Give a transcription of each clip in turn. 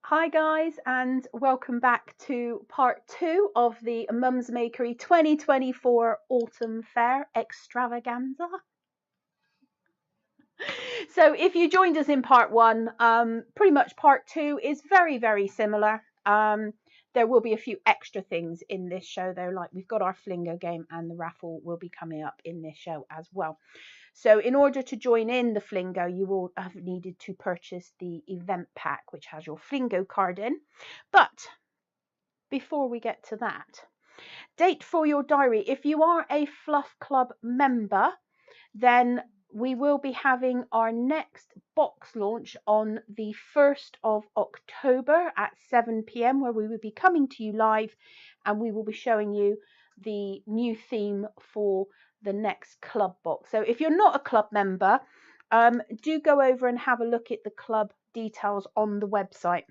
Hi guys, and welcome back to part 2 of the Mum's Makery 2024 Autumn Fair Extravaganza. So if you joined us in part 1, pretty much part 2 is very similar. There will be a few extra things in this show though, like we've got our Flingo game and the raffle will be coming up in this show as well. So in order to join in the Flingo, you will have needed to purchase the event pack, which has your Flingo card in. But before we get to that, date for your diary. If you are a Fluff Club member, then we will be having our next box launch on the 1st of October at 7 p.m, where we will be coming to you live and we will be showing you the new theme for the next club box. So if you're not a club member, do go over and have a look at the club details on the website,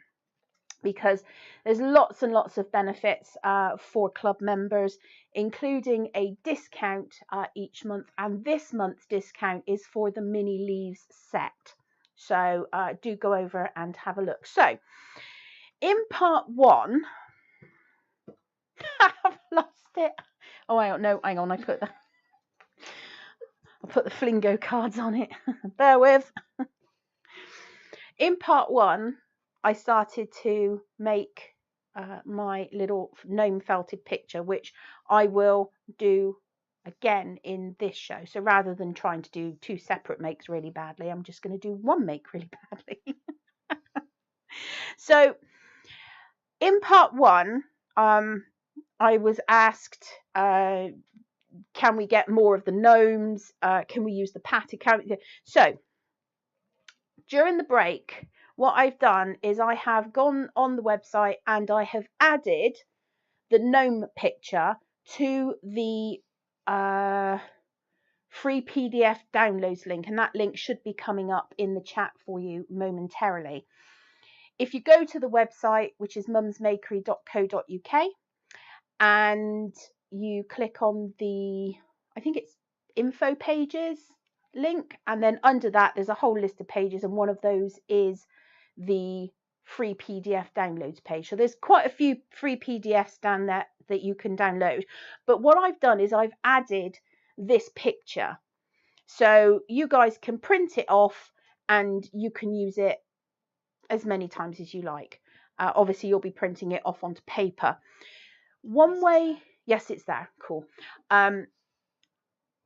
because there's lots and lots of benefits for club members, including a discount each month, and this month's discount is for the mini leaves set. So do go over and have a look. So in part 1, I've lost it. Oh, I don't know. Hang on, I put the Flingo cards on it. Bear with. In part 1, I started to make my little gnome felted picture, which I will do again in this show. So rather than trying to do 2 separate makes really badly, I'm just going to do 1 make really badly. So in part 1, I was asked, can we get more of the gnomes? Can we use the patty? So during the break, what I've done is I have gone on the website and I have added the gnome picture to the free PDF downloads link, and that link should be coming up in the chat for you momentarily. If you go to the website, which is mumsmakery.co.uk, and you click on the, I think it's info pages link, and then under that there's a whole list of pages, and one of those is the free PDF downloads page. So there's quite a few free PDFs down there that you can download, but what I've done is I've added this picture, so you guys can print it off and you can use it as many times as you like. Obviously you'll be printing it off onto paper. One way, yes, it's there, cool.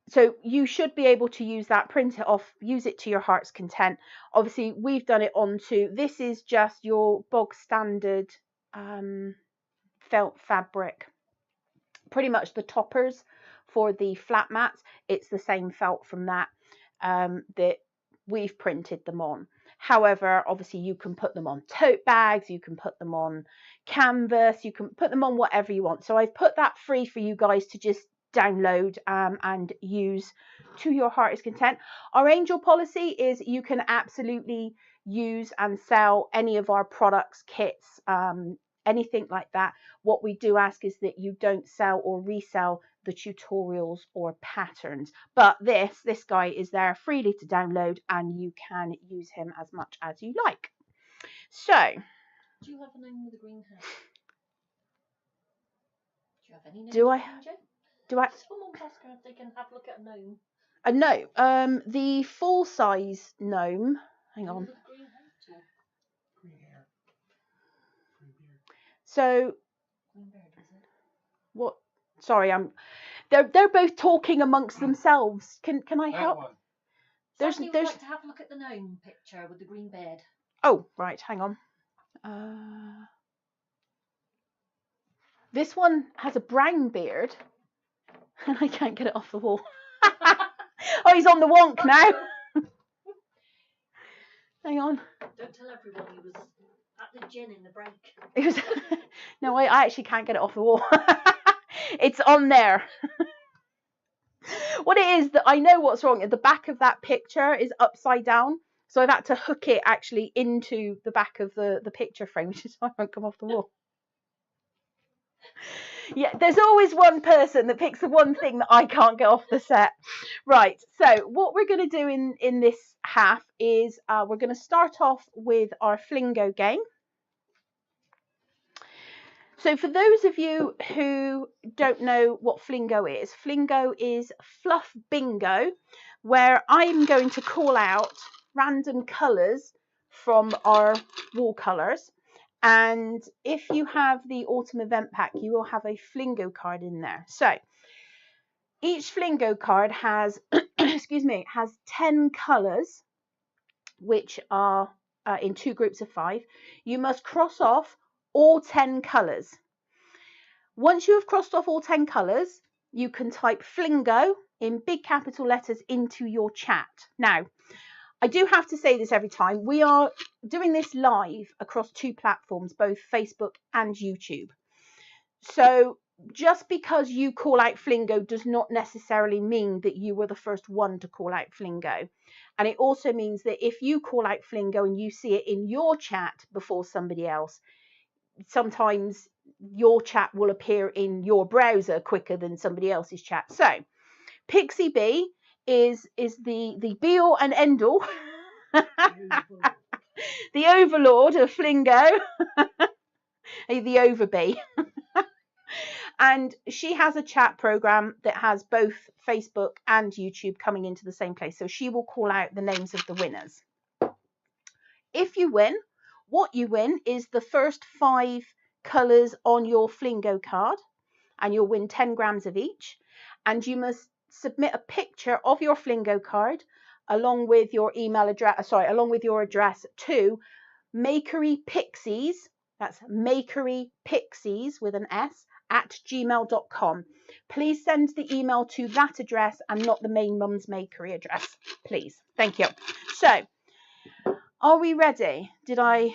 So you should be able to use that, print it off, use it to your heart's content. Obviously, we've done it onto, this is just your bog standard felt fabric. Pretty much the toppers for the flat mats, it's the same felt from that that we've printed them on. However, obviously you can put them on tote bags, you can put them on canvas, you can put them on whatever you want. So I've put that free for you guys to just download and use to your heart's content. Our angel policy is you can absolutely use and sell any of our products, kits, anything like that. What we do ask is that you don't sell or resell the tutorials or patterns, but this guy is there freely to download and you can use him as much as you like. So do you have a name with a green hat? Do you have any names? Do I? Someone ask her if they can have a look at a gnome. A gnome. The full size gnome. Hang on. Green hat or green hair, green beard. So. Green beard, is it? What? Sorry, They're both talking amongst themselves. Can I help? There's like to have a look at the gnome picture with the green beard. Oh, right. Hang on. This one has a brown beard. And I can't get it off the wall. Oh, he's on the wonk now. Hang on. Don't tell everyone he was at the gin in the break. It was no, I actually can't get it off the wall. It's on there. What it is that I know what's wrong. At the back of that picture is upside down. So I've had to hook it actually into the back of the picture frame, which is why it won't come off the wall. Yeah, there's always one person that picks the one thing that I can't get off the set. Right, so what we're going to do in this half is we're going to start off with our Flingo game. So for those of you who don't know what Flingo is fluff bingo, where I'm going to call out random colours from our wall colours. And if you have the autumn event pack, you will have a Flingo card in there. So each Flingo card has, excuse me, has 10 colours, which are in 2 groups of 5. You must cross off all 10 colours. Once you have crossed off all 10 colours, you can type Flingo in big capital letters into your chat. Now, I do have to say this every time. We are doing this live across 2 platforms, both Facebook and YouTube. So just because you call out Flingo does not necessarily mean that you were the first one to call out Flingo. And it also means that if you call out Flingo and you see it in your chat before somebody else, sometimes your chat will appear in your browser quicker than somebody else's chat. So Pixie Bee is the be all and end all, the overlord of Flingo, the overbee. And she has a chat program that has both Facebook and YouTube coming into the same place. So she will call out the names of the winners. If you win, what you win is the first 5 colours on your Flingo card, and you'll win 10 grams of each. And you must submit a picture of your Flingo card along with your email address, along with your address to Makery Pixies. That's Makery Pixies with an S @gmail.com. Please send the email to that address and not the main Mum's Makery address, please. Thank you. So, are we ready? Yeah,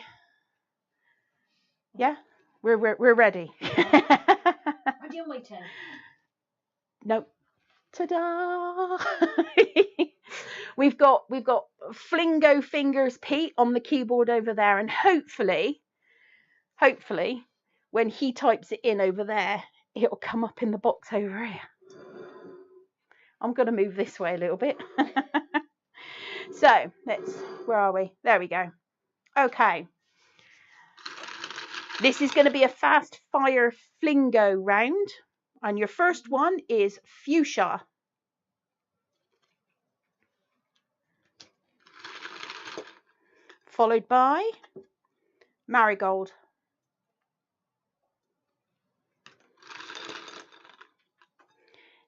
we're ready. Ready on my turn. Nope. Ta-da! We've got Flingo Fingers Pete on the keyboard over there, and hopefully when he types it in over there, it'll come up in the box over here. I'm going to move this way a little bit. So where are we? There we go. Okay. This is going to be a fast fire Flingo round. And your first one is fuchsia. Followed by marigold.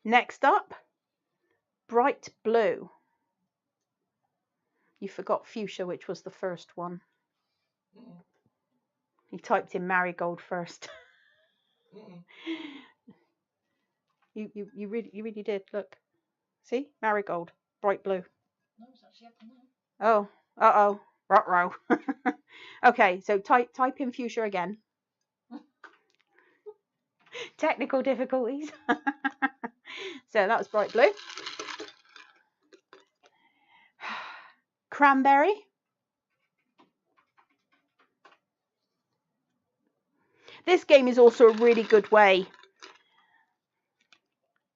Next up, bright blue. You forgot fuchsia, which was the first one. You typed in marigold first. You really did. Look, see, marigold, bright blue. No, it's actually up now. Oh, ruh-roh. Okay, so type in fuchsia again. Technical difficulties. So that was bright blue. Cranberry. This game is also a really good way.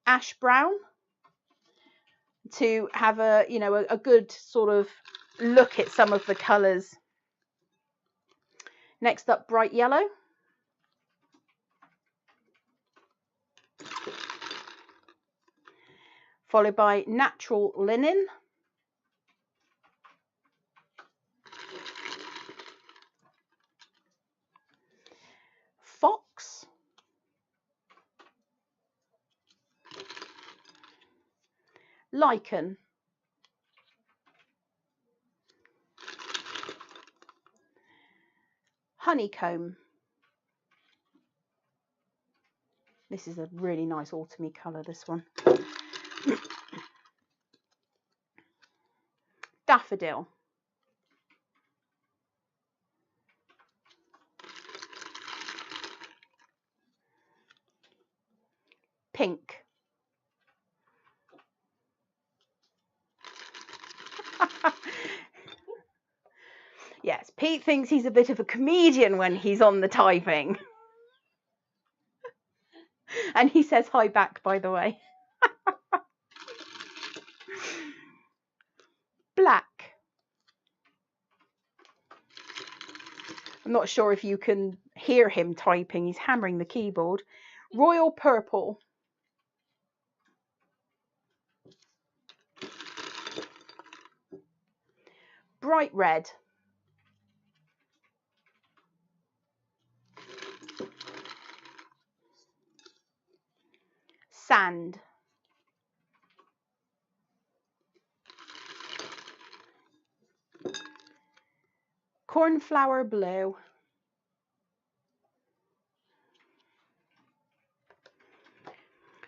Ash brown, to have a good sort of look at some of the colours. Next up, bright yellow. Followed by natural linen. Fox. Lichen. Honeycomb. This is a really nice autumny colour, this one. Daffodil. Pink. Yes, Pete thinks he's a bit of a comedian when he's on the typing. And he says hi back, by the way. Black. I'm not sure if you can hear him typing. He's hammering the keyboard. Royal purple. Bright red. Sand. Cornflower blue.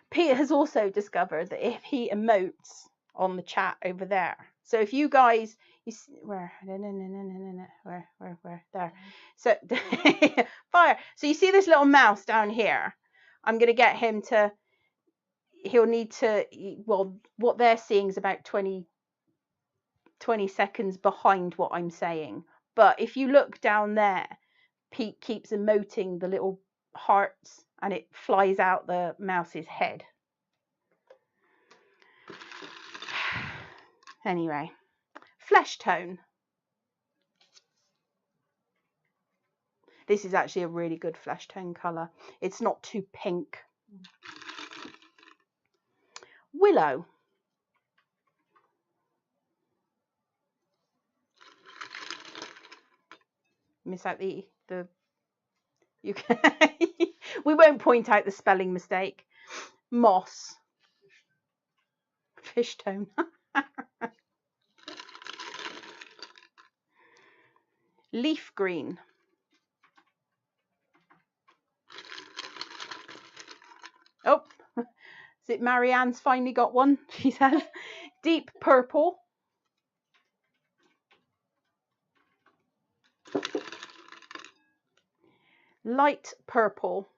Pete has also discovered that if he emotes on the chat over there, so if you guys, you see, where there, so Fire. So you see this little mouse down here. I'm gonna get him to. He'll need to. Well, what they're seeing is about 20 seconds behind what I'm saying. But if you look down there, Pete keeps emoting the little hearts and it flies out the mouse's head. Anyway, flesh tone. This is actually a really good flesh tone colour. It's not too pink. Willow. Miss out the you can we won't point out the spelling mistake. Moss. Fish tone. Leaf green. Oh, is it Marianne's finally got one? She says. Deep purple. Light purple.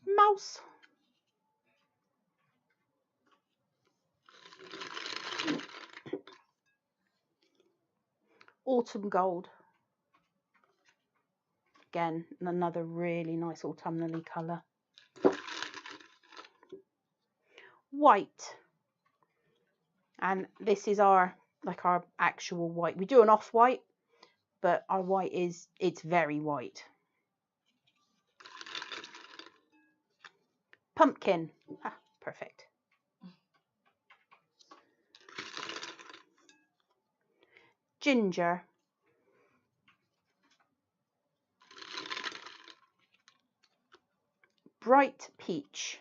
Mouse. Autumn gold. Again, another really nice autumnally colour. White. And this is our actual white. We do an off-white, but our white it's very white. Pumpkin. Ah, perfect. Ginger. Bright peach.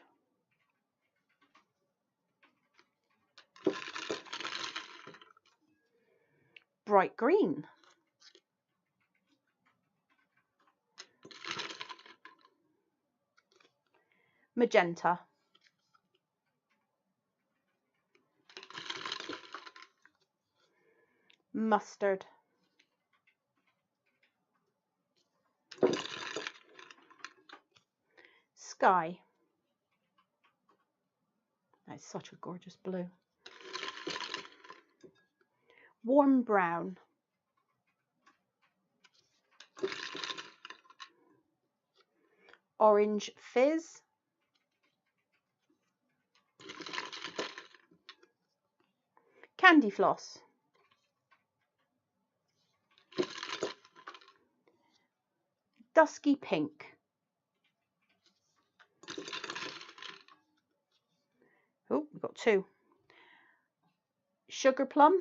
Bright green. Magenta. Mustard. Sky. That's such a gorgeous blue. Warm brown. Orange fizz. Candy floss. Dusky pink. Oh, we've got two. Sugar plum.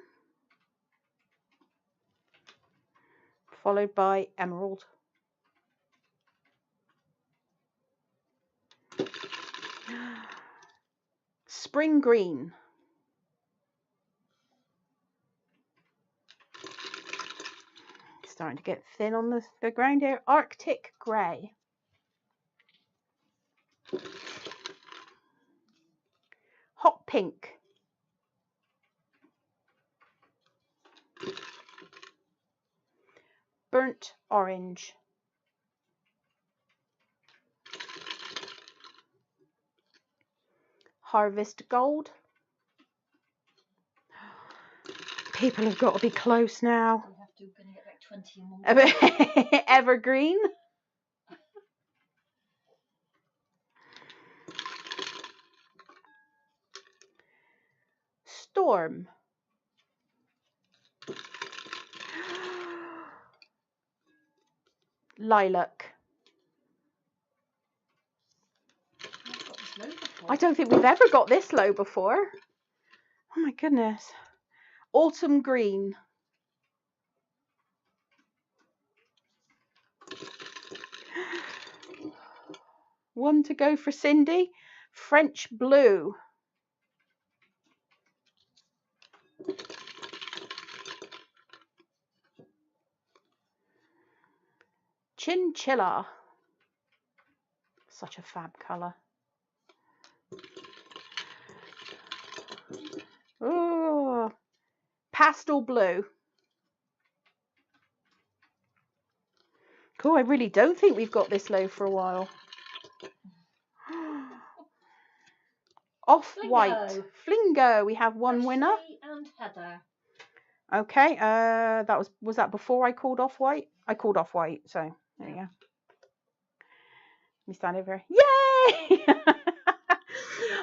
Followed by emerald. Spring green. Starting to get thin on the ground here. Arctic grey. Hot pink. Burnt orange. Harvest gold. People have got to be close now. We have to, gonna get like 20 more. Evergreen. Storm. lilac. I've got this low before. I don't think we've ever got this low before. Oh my goodness. Autumn green. One to go for Cindy. French blue. Chinchilla. Such a fab colour. Oh, pastel blue. Cool, I really don't think we've got this low for a while. Off-white. Flingo. We have one winner. Ashley and Heather. Okay, that was that before I called off-white? I called off-white, so there you go. Let me stand over here. Yay!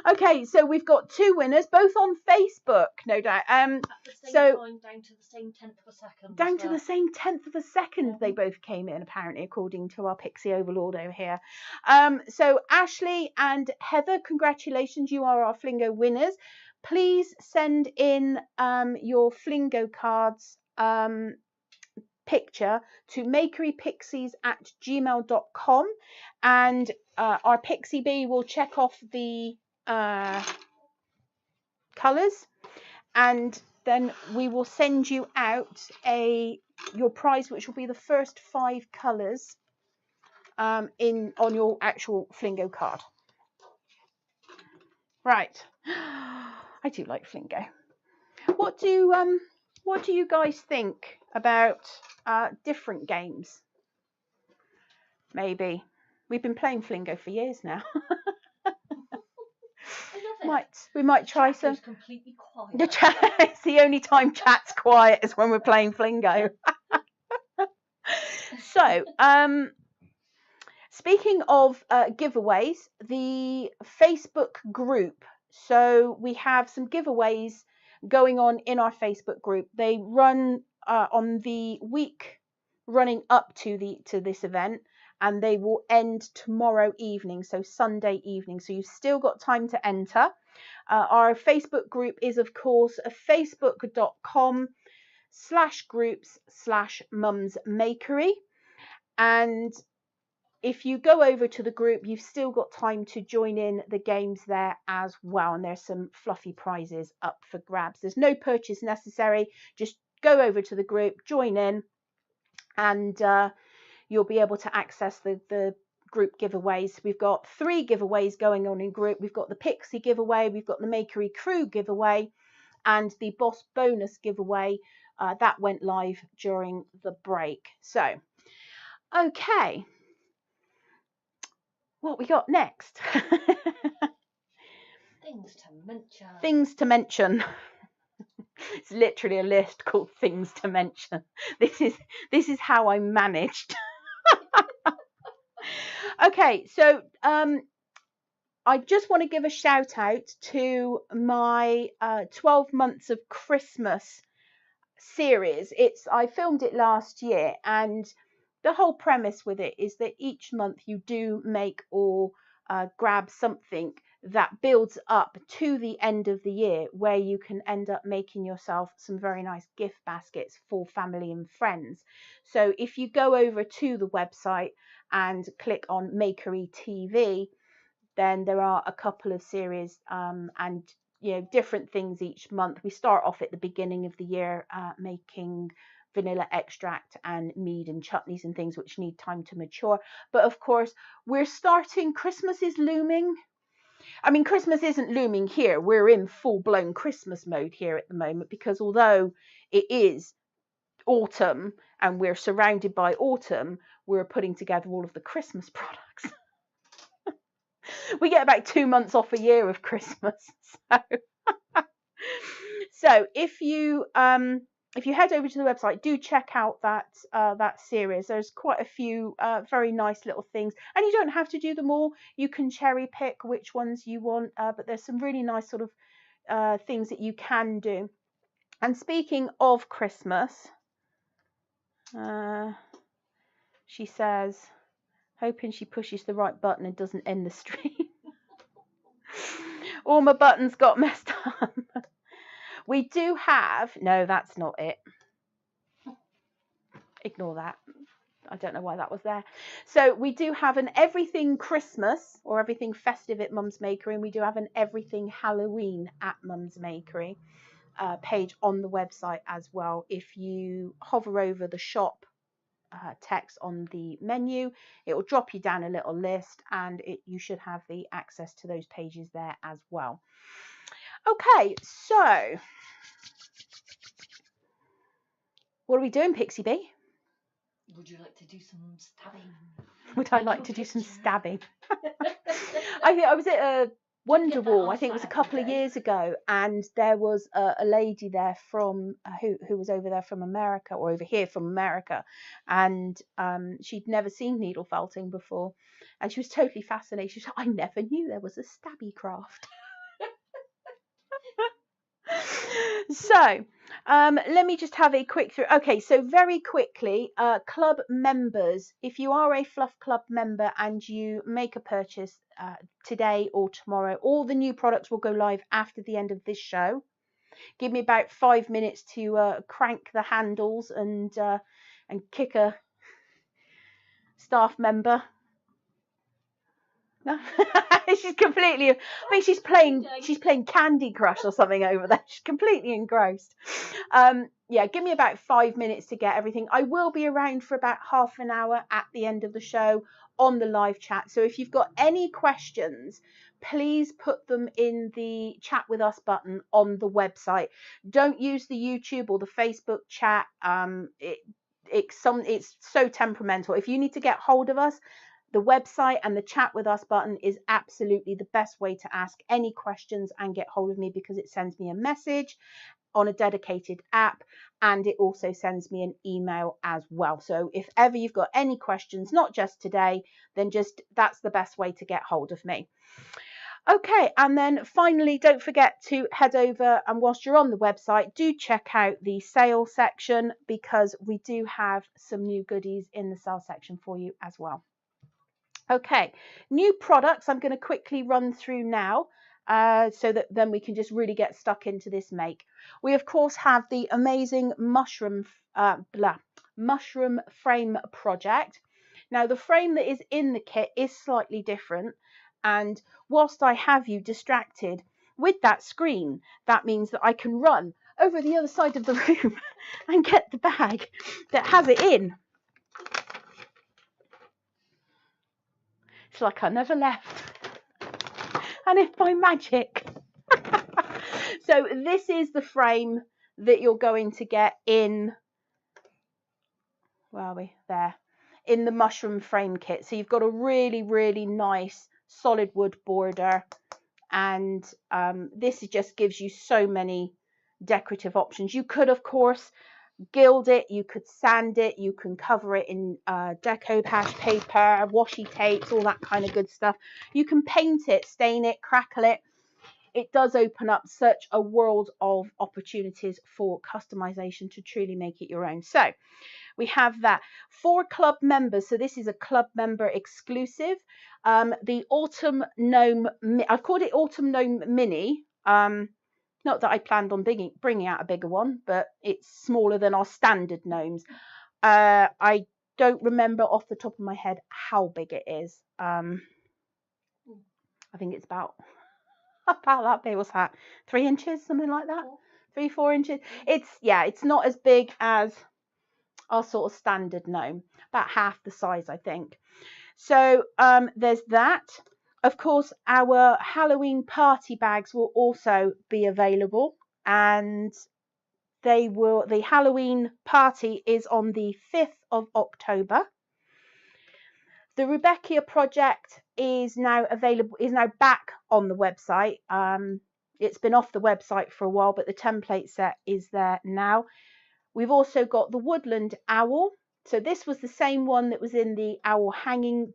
Okay, so we've got two winners, both on Facebook, no doubt. At the same time, down to the same 10th of a second. Down to the same 10th of a second, they both came in, apparently, according to our Pixie Overlord over here. So Ashley and Heather, congratulations, you are our Flingo winners. Please send in your Flingo cards picture to makerypixies@gmail.com, and our Pixie Bee will check off the colours, and then we will send you out your prize, which will be the first 5 colours on your actual Flingo card. Right. I do like Flingo. What do you guys think about different games? Maybe. We've been playing Flingo for years now. We might try some. Completely quiet. It's the only time chat's quiet is when we're playing Flingo. So, speaking of giveaways, the Facebook group. So we have some giveaways going on in our Facebook group. They run on the week running up to this event, and they will end tomorrow evening, so Sunday evening. So you've still got time to enter. Our Facebook group is, of course, facebook.com/groups/mumsmakery. And if you go over to the group, you've still got time to join in the games there as well. And there's some fluffy prizes up for grabs. There's no purchase necessary. Just go over to the group, join in, and you'll be able to access the group giveaways. We've got 3 giveaways going on in group. We've got the Pixie giveaway, we've got the Makery Crew giveaway, and the Boss Bonus giveaway that went live during the break. So, okay, what we got next? Things to mention. Things to mention. It's literally a list called things to mention. This is how I managed. Okay, so I just want to give a shout out to my 12 months of Christmas series. I filmed it last year, and the whole premise with it is that each month you do make or grab something that builds up to the end of the year, where you can end up making yourself some very nice gift baskets for family and friends. So if you go over to the website and click on Makery TV, then there are a couple of series and different things each month. We start off at the beginning of the year making vanilla extract and mead and chutneys and things which need time to mature. But of course, Christmas is looming. I mean, Christmas isn't looming here. We're in full-blown Christmas mode here at the moment, because although it is autumn and we're surrounded by autumn, we're putting together all of the Christmas products. We get about 2 months off a year of Christmas. So if you head over to the website, do check out that series. There's quite a few very nice little things, and you don't have to do them all. You can cherry pick which ones you want, but there's some really nice sort of things that you can do. And speaking of Christmas, She says, hoping she pushes the right button and doesn't end the stream. All my buttons got messed up. We do have, no, that's not it. Ignore that. I don't know why that was there. So we do have an everything Christmas or everything festive at Mum's Makery, and we do have an everything Halloween at Mum's Makery page on the website as well. If you hover over the shop text on the menu, it will drop you down a little list, and you should have the access to those pages there as well. Okay, so what are we doing, Pixie Bee? Would you like to do some stabbing? Would I like to do some stabbing? I think I was at a Wonderwall, I think it was a couple of years ago, and there was a lady there from who was over there from America, or over here from America, and she'd never seen needle felting before, and she was totally fascinated. She said, I never knew there was a stabby craft. So let me just have a quick through. Okay, so very quickly, club members, if you are a Fluff Club member and you make a purchase today or tomorrow, all the new products will go live after the end of this show. Give me about 5 minutes to crank the handles and kick a staff member. No. She's completely, I think she's playing Candy Crush or something over there. She's completely engrossed. Yeah, give me about 5 minutes to get everything. I will be around for about half an hour at the end of the show on the live chat. So if you've got any questions, please put them in the chat with us button on the website. Don't use the YouTube or the Facebook chat. It's so temperamental. If you need to get hold of us, the website and the chat with us button is absolutely the best way to ask any questions and get hold of me, because it sends me a message on a dedicated app, and it also sends me an email as well. So if ever you've got any questions, not just today, then that's the best way to get hold of me. Okay, and then finally, don't forget to head over, and whilst you're on the website, do check out the sale section, because we do have some new goodies in the sale section for you as well. Okay, new products I'm going to quickly run through now, so that then we can just really get stuck into this make. We of course have the amazing mushroom frame project. Now the frame that is in the kit is slightly different, and whilst I have you distracted with that screen, that means that I can run over the other side of the room and get the bag that has it in. It's like I never left, and if by magic. So this is the frame that you're going to get in, where are we? There, in the mushroom frame kit. So you've got a really, really nice solid wood border, and this just gives you so many decorative options. You could, of course, gild it, you could sand it, you can cover it in decoupage paper, washi tapes, all that kind of good stuff. You can paint it, stain it, crackle it. It does open up such a world of opportunities for customization to truly make it your own. So we have that for club members. So this is a club member exclusive. The Autumn Gnome, I've called it Autumn Gnome Mini. Not that I planned on bringing out a bigger one, but it's smaller than our standard gnomes. I don't remember off the top of my head how big it is. I think it's about that big. What's that? 3 inches, something like that. 3-4 inches. It's not as big as our sort of standard gnome. About half the size, I think. So there's that. Of course, our Halloween party bags will also be available, and the Halloween party is on the 5th of October. The Rudbeckia project is now back on the website. It's been off the website for a while, but the template set is there now. We've also got the Woodland Owl. So this was the same one that was in the owl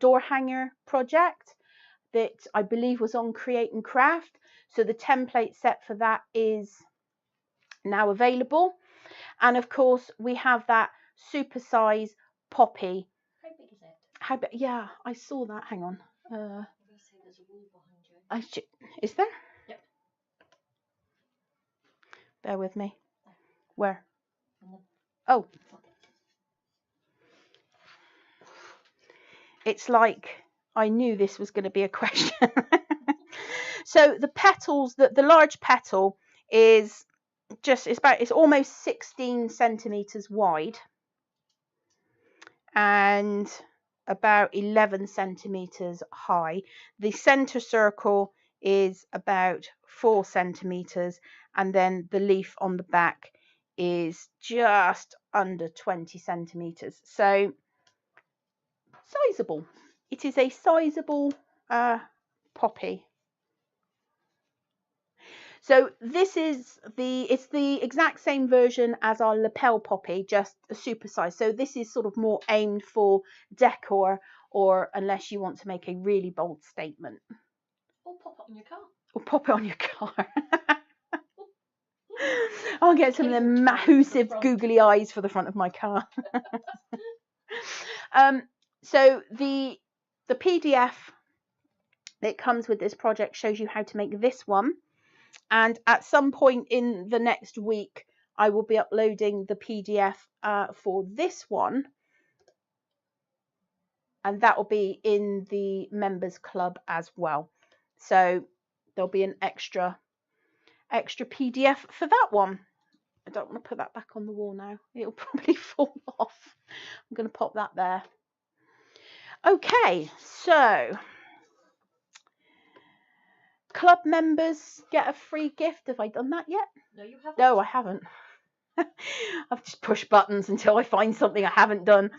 door hanger project that I believe was on Create and Craft. So the template set for that is now available. And of course we have that super size poppy. How big Yeah, I saw that. Hang on. I'm going to say there's a wall behind you. Is there? Yep. Bear with me. There. Where? On the Oh. top. It's like I knew this was going to be a question. So the petals, the large petal is it's almost 16 centimeters wide and about 11 centimeters high. The center circle is about 4 centimeters, and then the leaf on the back is just under 20 centimeters. So sizable. It is a sizable poppy. So this is it's the exact same version as our lapel poppy, just a supersized. So this is sort of more aimed for decor, or unless you want to make a really bold statement. Or pop it on your car. Or pop it on your car. I'll get some of them massive googly eyes for the front of my car. So the PDF that comes with this project shows you how to make this one. And at some point in the next week, I will be uploading the PDF for this one. And that will be in the members club as well. So there'll be an extra PDF for that one. I don't want to put that back on the wall now. It'll probably fall off. I'm going to pop that there. Okay, so club members get a free gift. Have I done that yet? No, you haven't. No, I haven't. I've just pushed buttons until I find something I haven't done.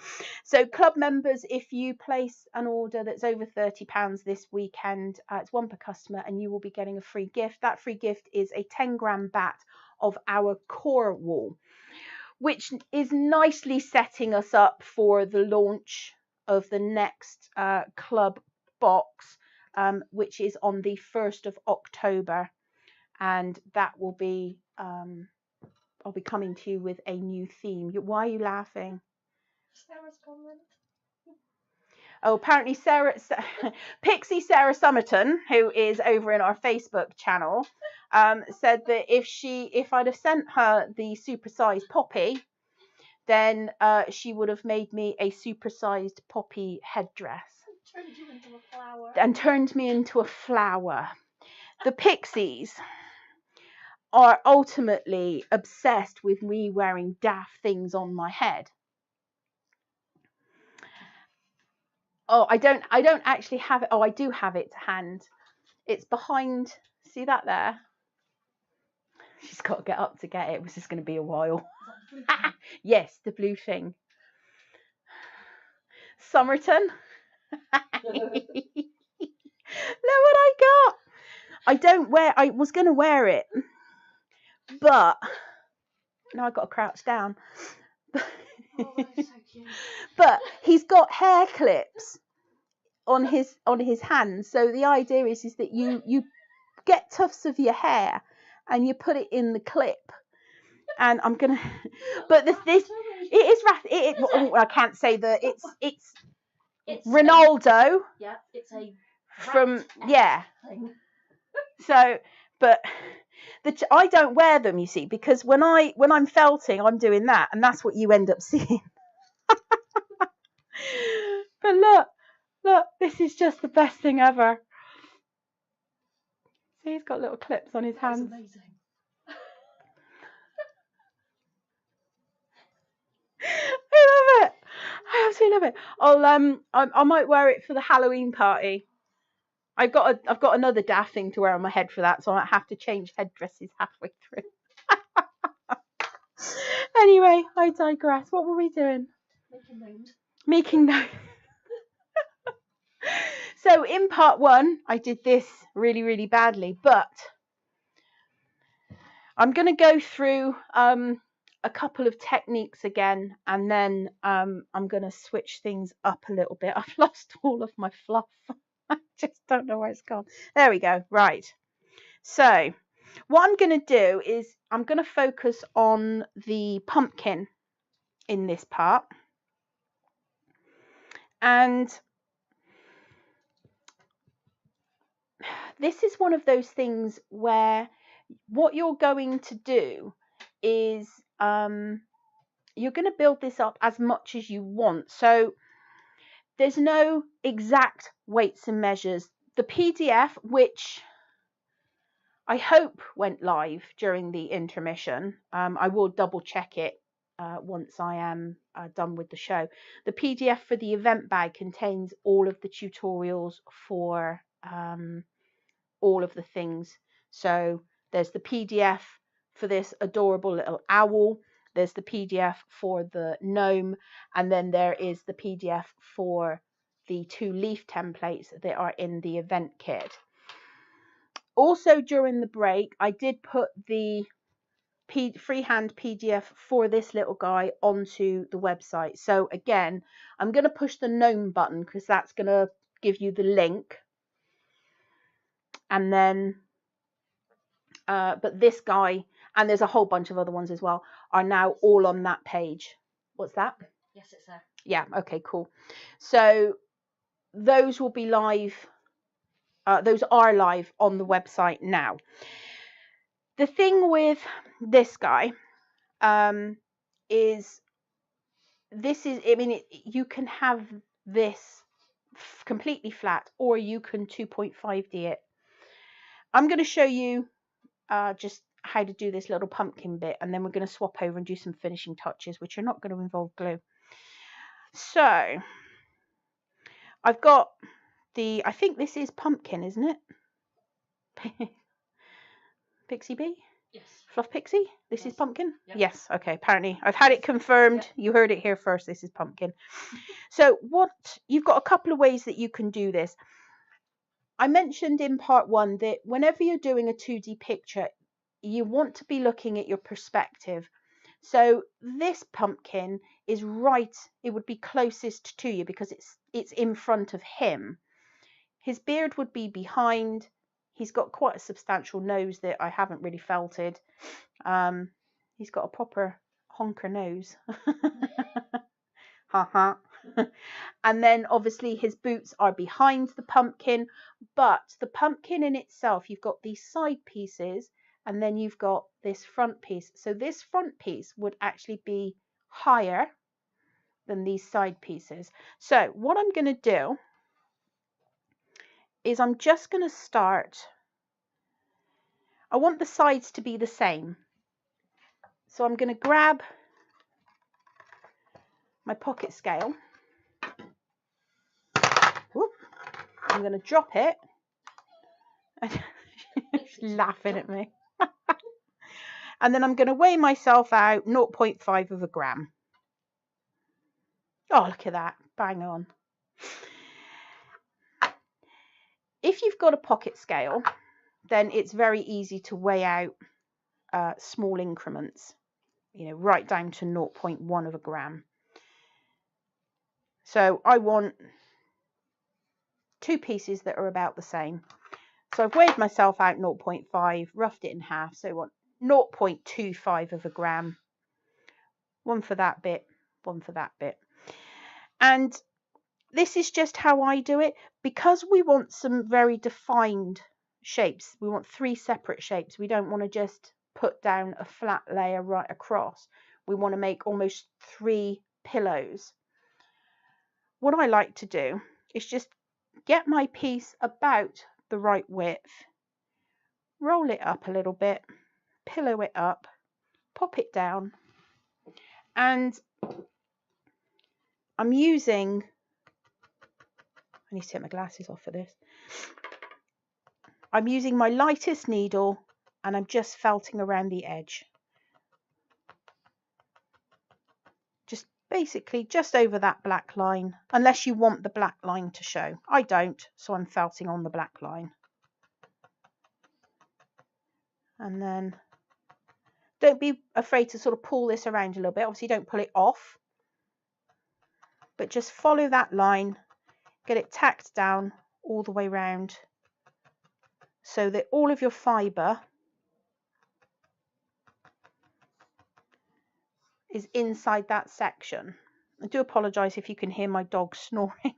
So club members, if you place an order that's over £30 this weekend, it's one per customer, and you will be getting a free gift. That free gift is a 10-gram bat of our core wool, which is nicely setting us up for the launch of the next club box, which is on the 1st of October, and that will be I'll be coming to you with a new theme. Why are you laughing? Sarah's comment. Oh, apparently Pixie Sarah Summerton, who is over in our Facebook channel, said that if I'd have sent her the supersized poppy, then she would have made me a supersized poppy headdress. Turned you into a flower. And turned me into a flower. The Pixies are ultimately obsessed with me wearing daft things on my head. Oh, I don't actually have it. Oh, I do have it to hand. It's behind. See that there? She's got to get up to get it. This is going to be a while. Yes, the blue thing. Summerton. Look what I got. I was going to wear it, but now I've got to crouch down. Oh, that's so cute. But he's got hair clips on his hands. So the idea is that you get tufts of your hair and you put it in the clip. And I'm gonna, but this it is I can't say that it's Ronaldo. Yeah, it's a from thing. So, but I don't wear them, you see, because when I'm felting, I'm doing that, and that's what you end up seeing. But look, this is just the best thing ever. See, he's got little clips on his hands. That's amazing. I love it. I absolutely love it. I might wear it for the Halloween party. I've got another daft thing to wear on my head for that, so I might have to change headdresses halfway through. Anyway, I digress. What were we doing? Making gnomes. So in part 1, I did this really, really badly, but I'm going to go through a couple of techniques again, and then I'm going to switch things up a little bit. I've lost all of my fluff. I just don't know where it's gone. There we go. Right. So what I'm going to do is I'm going to focus on the pumpkin in this part. And this is one of those things where what you're going to do is you're going to build this up as much as you want. So there's no exact weights and measures. The PDF, which I hope went live during the intermission, I will double check it once I am done with the show. The PDF for the event bag contains all of the tutorials for all of the things. So there's the PDF for this adorable little owl, there's the PDF for the gnome, and then there is the PDF for the 2 leaf templates that are in the event kit. Also during the break, I did put the freehand PDF for this little guy onto the website. So again, I'm going to push the gnome button because that's going to give you the link. And then but this guy, and there's a whole bunch of other ones as well, are now all on that page. What's that? Yes, it's there. Yeah, okay, cool. So those will be live. Those are live on the website now. The thing with this guy is this is, I mean, you can have this completely flat, or you can 2.5D it. I'm going to show you just how to do this little pumpkin bit, and then we're going to swap over and do some finishing touches, which are not going to involve glue. So I've got the, I think this is pumpkin, isn't it? Pixie Bee? Yes. Fluff Pixie? This Yes. is pumpkin? Yep. Yes, okay, apparently. I've had it confirmed. Yep. You heard it here first. This is pumpkin. So what, you've got a couple of ways that you can do this. I mentioned in part 1 that whenever you're doing a 2D picture, you want to be looking at your perspective. So this pumpkin is right, it would be closest to you because it's in front of him. His beard would be behind. He's got quite a substantial nose that I haven't really felted. He's got a proper honker nose. Haha. And then obviously his boots are behind the pumpkin, but the pumpkin in itself, you've got these side pieces and then you've got this front piece. So this front piece would actually be higher than these side pieces. So what I'm going to do is I'm just going to start. I want the sides to be the same. So I'm going to grab my pocket scale. Whoop. I'm going to drop it. She's laughing at me. And then I'm going to weigh myself out 0.5 of a gram. Oh, look at that. Bang on. If you've got a pocket scale, then it's very easy to weigh out small increments, you know, right down to 0.1 of a gram. So I want 2 pieces that are about the same. So I've weighed myself out 0.5, roughed it in half. So I want 0.25 of a gram. One for that bit, one for that bit. And this is just how I do it. Because we want some very defined shapes. We want 3 separate shapes. We don't want to just put down a flat layer right across. We want to make almost 3 pillows. What I like to do is just get my piece about the right width, roll it up a little bit, pillow it up, pop it down, and I'm using, I need to take my glasses off for this. I'm using my lightest needle and I'm just felting around the edge. Just basically just over that black line, unless you want the black line to show. I don't, so I'm felting on the black line. And then don't be afraid to sort of pull this around a little bit. Obviously don't pull it off, but just follow that line, get it tacked down all the way round so that all of your fibre is inside that section. I do apologise if you can hear my dog snoring.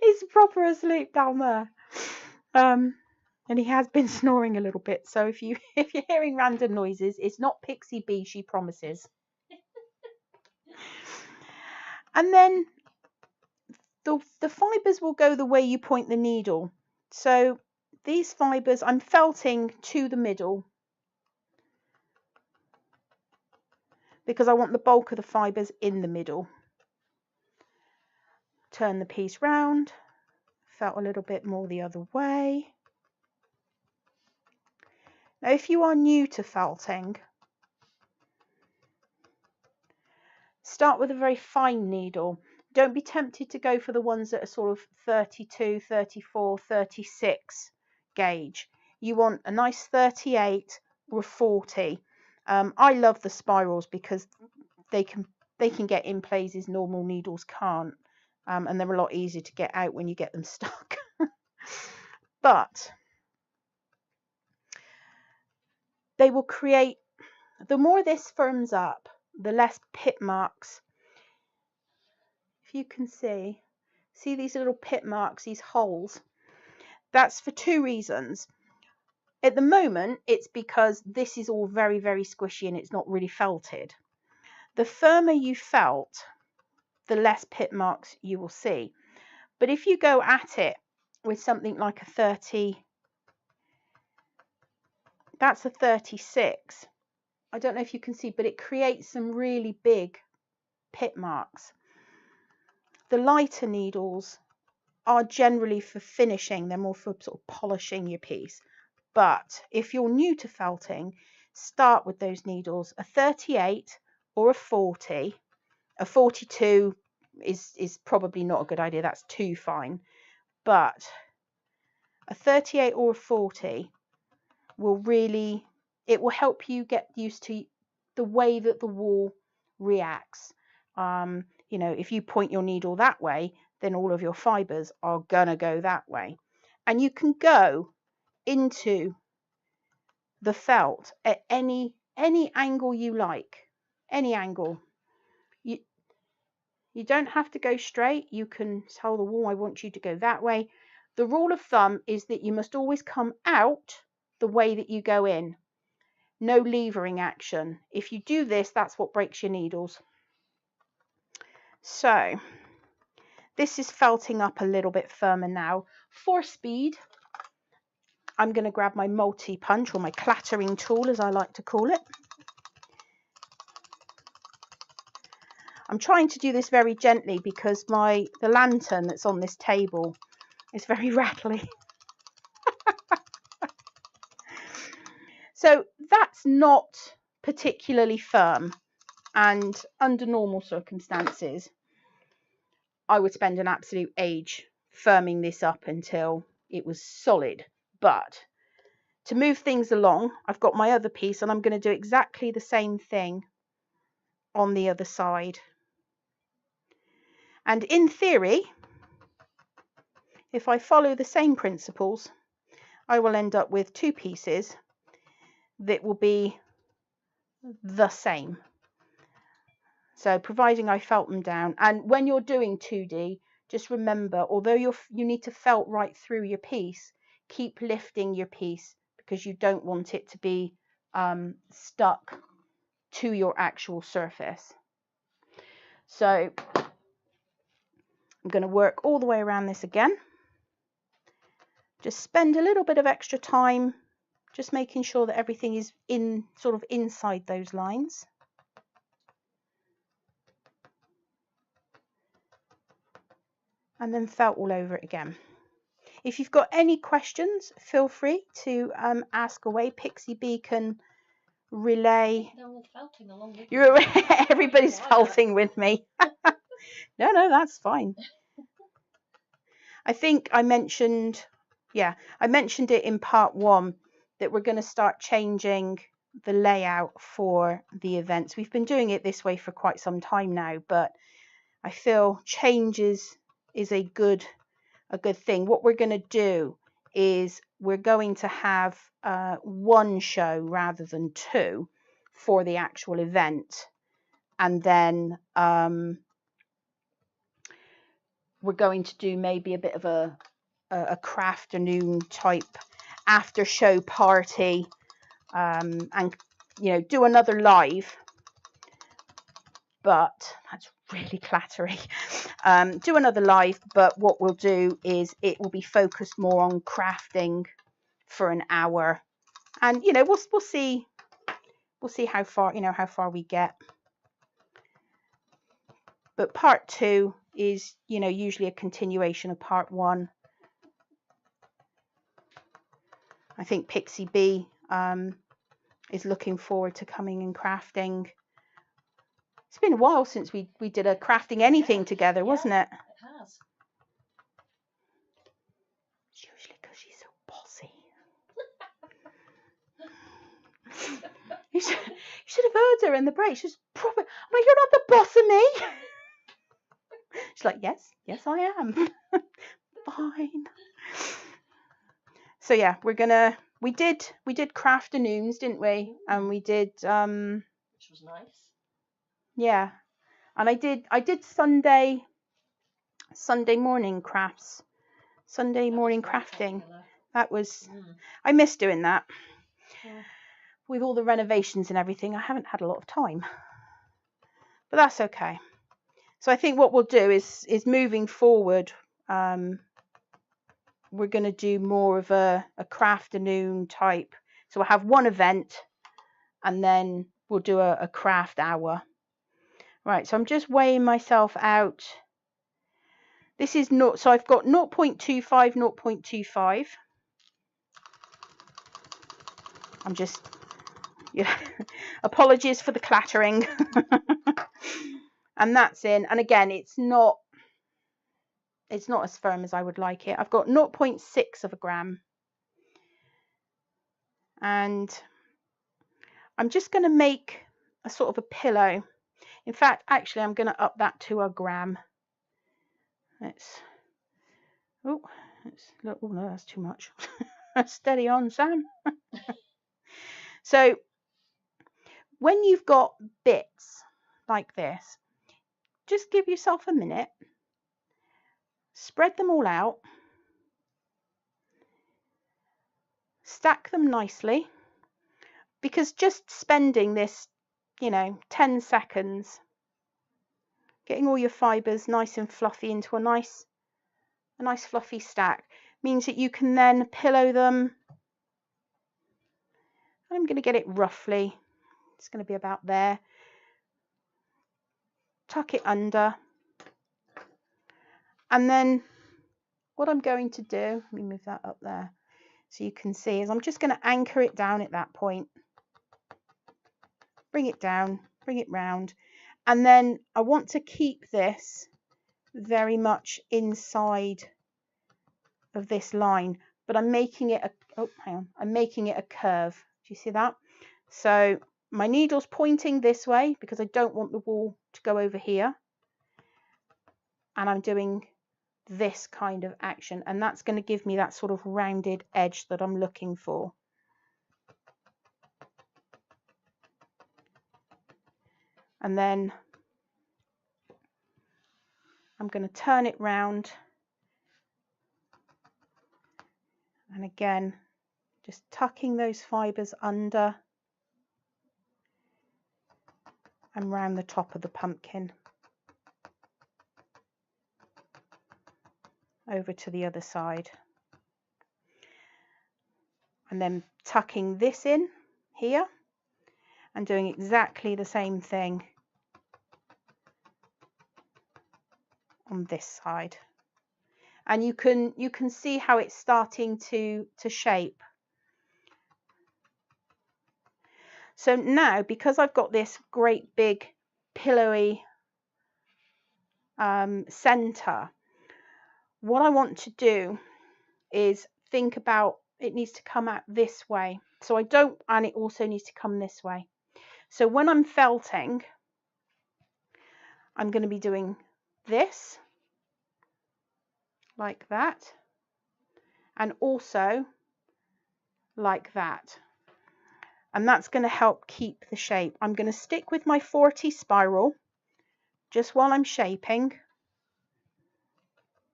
he's proper asleep down there. And he has been snoring a little bit. So if you're hearing random noises, it's not Pixie B, she promises. And then the fibres will go the way you point the needle. So these fibres, I'm felting to the middle because I want the bulk of the fibres in the middle. Turn the piece round, felt a little bit more the other way. Now, if you are new to felting, start with a very fine needle. Don't be tempted to go for the ones that are sort of 32, 34, 36 gauge. You want a nice 38 or a 40. I love the spirals because they can get in places normal needles can't, and they're a lot easier to get out when you get them stuck. But they will create, the more this firms up, the less pit marks. If you can see these little pit marks, these holes, that's for two reasons. At the moment, it's because this is all very, very squishy and it's not really felted. The firmer you felt, the less pit marks you will see. But if you go at it with something like a 30, that's a 36. I don't know if you can see, but it creates some really big pit marks. The lighter needles are generally for finishing. They're more for sort of polishing your piece. But if you're new to felting, start with those needles. A 38 or a 40. A 42 is probably not a good idea. That's too fine. But a 38 or a 40 will really, it will help you get used to the way that the wall reacts. You know, if you point your needle that way, then all of your fibres are gonna go that way. And you can go into the felt at any angle you like, any angle. You don't have to go straight. You can tell the wall, I want you to go that way. The rule of thumb is that you must always come out the way that you go in. No levering action. If you do this, that's what breaks your needles. So this is felting up a little bit firmer now. For speed, I'm going to grab my multi-punch, or my clattering tool as I like to call it. I'm trying to do this very gently because the lantern that's on this table is very rattly. So that's not particularly firm, and under normal circumstances I would spend an absolute age firming this up until it was solid. But to move things along, I've got my other piece and I'm going to do exactly the same thing on the other side. And in theory, if I follow the same principles, I will end up with two pieces that will be the same. So providing I felt them down. And when you're doing 2D, just remember, although you need to felt right through your piece, keep lifting your piece because you don't want it to be stuck to your actual surface. So I'm going to work all the way around this again. Just spend a little bit of extra time just making sure that everything is sort of inside those lines. And then felt all over it again. If you've got any questions, feel free to ask away. Pixie B can relay. They're all felting along with You're everybody's felting with me. No, that's fine. I think I mentioned, I mentioned it in part 1 that we're going to start changing the layout for the events. We've been doing it this way for quite some time now, but I feel changes is a good thing. What we're going to do is we're going to have one show rather than 2 for the actual event, and then we're going to do maybe a bit of a crafternoon type after show party, and you know, do another live, but that's really clattery. Do another live, but what we'll do is it will be focused more on crafting for an hour, and you know, we'll see how far, you know, how far we get. But part 2 is, you know, usually a continuation of part 1. I think Pixie B is looking forward to coming and crafting. It's been a while since we did a crafting anything together, wasn't it? It has. It's usually because she's so bossy. You should have heard her in the break. She's proper. I'm like, you're not the boss of me. She's like, yes, I am. Fine. So yeah, we did crafternoons, didn't we? And we did which was nice. Yeah, and I did Sunday morning crafts, Sunday morning crafting. That was I miss doing that. Yeah. With all the renovations and everything, I haven't had a lot of time, but that's okay. So I think what we'll do is moving forward, we're going to do more of a crafternoon type. So we'll have one event, and then we'll do a craft hour. Right, so I'm just weighing myself out. This is not, so I've got 0.25, 0.25. I'm just, you know, apologies for the clattering. And that's in, and again, it's not as firm as I would like it. I've got 0.6 of a gram. And I'm just going to make a sort of a pillow. In fact, actually, I'm going to up that to a gram. Oh no, that's too much. Steady on, Sam. So when you've got bits like this, just give yourself a minute, spread them all out, stack them nicely, because just spending this, you know, 10 seconds getting all your fibres nice and fluffy into a nice fluffy stack means that you can then pillow them. I'm going to get it roughly, it's going to be about there. Tuck it under, and then what I'm going to do, let me move that up there so you can see, is I'm just going to anchor it down at that point, bring it down, bring it round, and then I want to keep this very much inside of this line, but I'm making it I'm making it a curve. Do you see that? So my needle's pointing this way because I don't want the wool to go over here, and I'm doing this kind of action, and that's going to give me that sort of rounded edge that I'm looking for. And then I'm going to turn it round, and again just tucking those fibres under and round the top of the pumpkin over to the other side, and then tucking this in here and doing exactly the same thing on this side. And you can see how it's starting to shape. So now, because I've got this great big pillowy center, what I want to do is think about, it needs to come out this way. So I don't, and it also needs to come this way. So when I'm felting, I'm going to be doing this, like that, and also like that. and that's going to help keep the shape. I'm going to stick with my 40 spiral just while I'm shaping.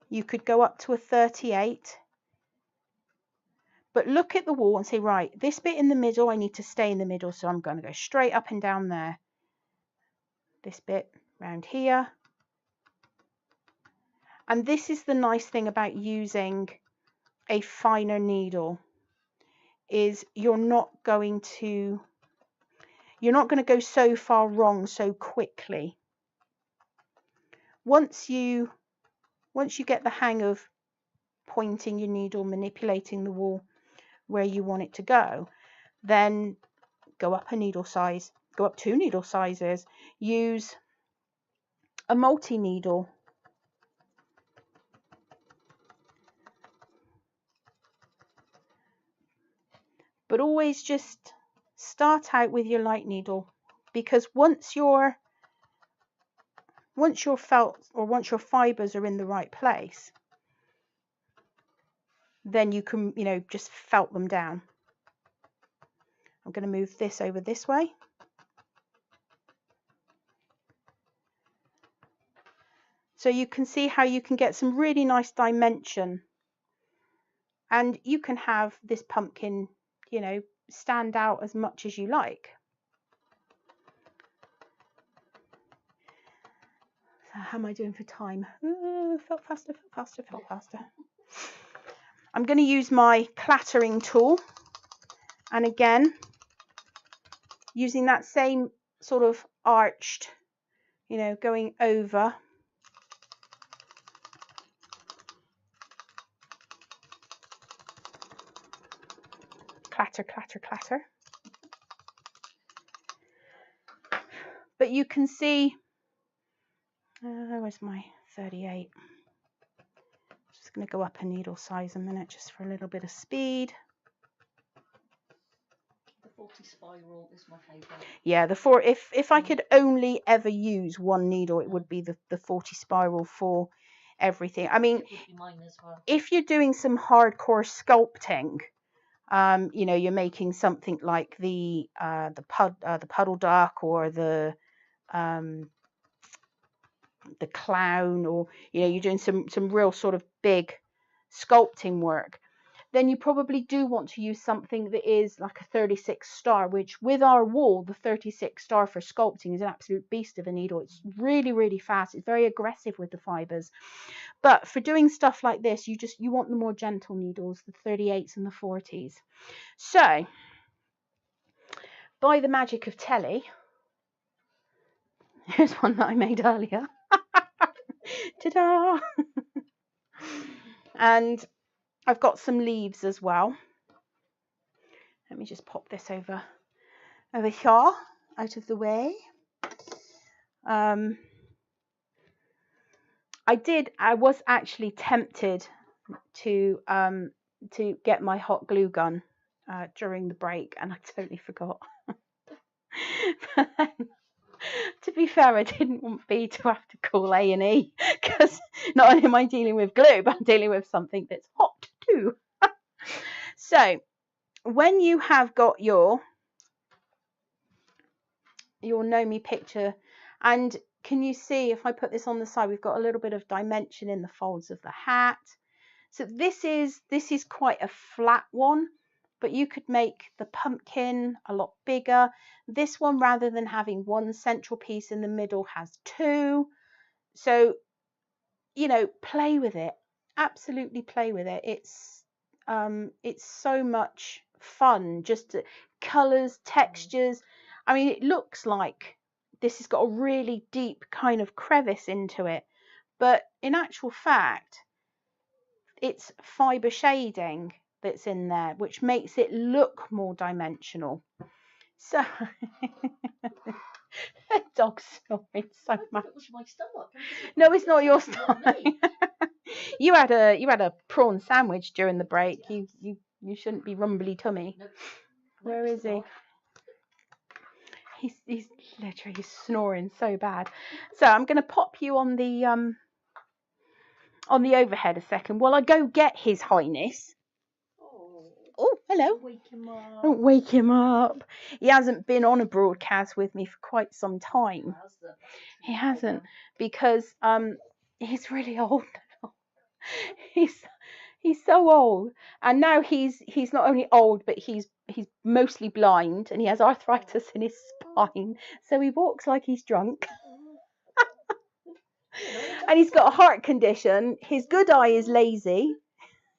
You could go up to a 38, but look at the wall and say, right, this bit in the middle, I need to stay in the middle, so I'm going to go straight up and down there. This bit round here. And this is the nice thing about using a finer needle, is you're not going to go so far wrong so quickly. Once you get the hang of pointing your needle, manipulating the wool where you want it to go, then go up a needle size, go up 2 needle sizes, use a multi-needle. But always just start out with your light needle, because once your felt, or once your fibers are in the right place, then you can, just felt them down. I'm going to move this over this way. So you can see how you can get some really nice dimension, and you can have this pumpkin, stand out as much as you like. So how am I doing for time? Ooh, felt faster. I'm going to use my clattering tool, and again, using that same sort of arched, going over. Clatter, clatter, clatter. But you can see, where's my 38? Just going to go up a needle size a minute just for a little bit of speed. The 40 spiral is my favourite. Yeah, if I could only ever use one needle, it would be the 40 spiral for everything. I mean, it would be mine as well. If you're doing some hardcore sculpting, you're making something like the puddle duck, or the clown, or you're doing some real sort of big sculpting work, then you probably do want to use something that is like a 36 star, which with our wool, the 36 star for sculpting is an absolute beast of a needle. It's really, really fast. It's very aggressive with the fibers. But for doing stuff like this, you want the more gentle needles, the 38s and the 40s. So by the magic of telly, here's one that I made earlier. Ta-da! And I've got some leaves as well. Let me just pop this over here, out of the way. I was actually tempted to get my hot glue gun during the break, and I totally forgot. But then, to be fair, I didn't want B to have to call A&E, because not only am I dealing with glue, but I'm dealing with something that's hot too. So when you have got your Know Me picture, and can you see, if I put this on the side, we've got a little bit of dimension in the folds of the hat. So this is quite a flat one, but you could make the pumpkin a lot bigger. This one, rather than having one central piece in the middle, has 2. So, play with it. Absolutely play with it. It's so much fun. Just colours, textures. I mean, it looks like this has got a really deep kind of crevice into it, but in actual fact, it's fibre shading that's in there, which makes it look more dimensional. So the dog's snoring so much. It was my stomach. No, it's not your stomach. You had a prawn sandwich during the break. Yes. You shouldn't be rumbly tummy. Nope. Where is he? He's literally snoring so bad. So I'm going to pop you on the overhead a second while I go get His Highness. Oh, Hello. Wake him up. Don't wake him up. He hasn't been on a broadcast with me for quite some time. He hasn't, because he's really old now. He's so old, and now he's not only old, but he's mostly blind, and he has arthritis in his spine, so he walks like he's drunk. And he's got a heart condition. His good eye is lazy.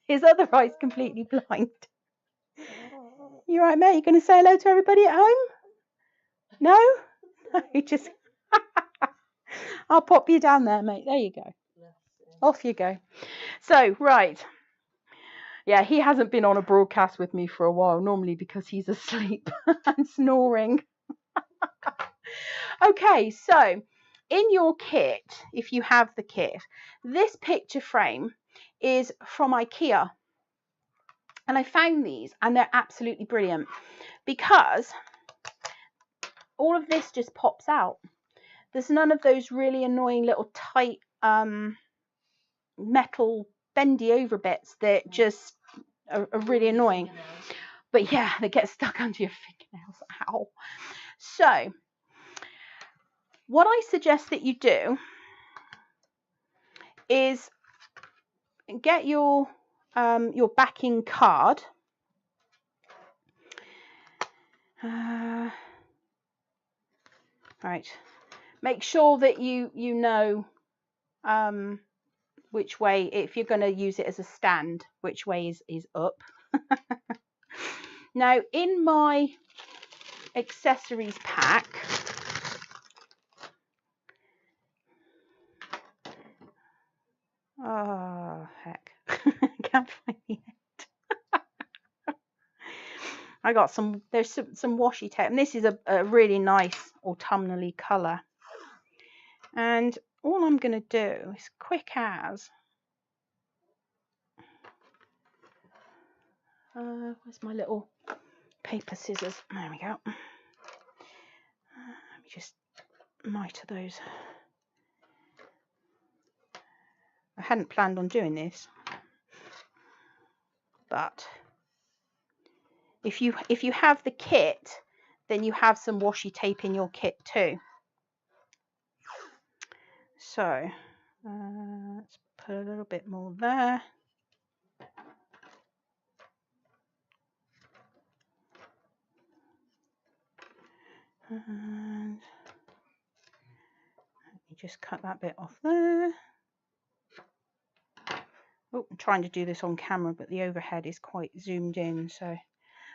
His other eye is completely blind. You right, mate? You going to say hello to everybody at home? No? You just... I'll pop you down there, mate. There you go. Off you go. So, right. Yeah, he hasn't been on a broadcast with me for a while, normally because he's asleep and snoring. Okay, so in your kit, if you have the kit, this picture frame is from IKEA. And I found these, and they're absolutely brilliant because all of this just pops out. There's none of those really annoying little tight metal bendy over bits that just are really annoying. But yeah, they get stuck under your fingernails. Ow. So what I suggest that you do is get your backing card. Right. Make sure that you know which way, if you're going to use it as a stand, which way is up. Now, in my accessories pack, oh heck, can't find it. I got there's some washi tape, and this is a really nice autumnally colour. And all I'm going to do is quick as, where's my little paper scissors? There we go. Let me just miter those. I hadn't planned on doing this, but if you have the kit, then you have some washi tape in your kit too. So let's put a little bit more there. And you just cut that bit off there. Oh, I'm trying to do this on camera, but the overhead is quite zoomed in, so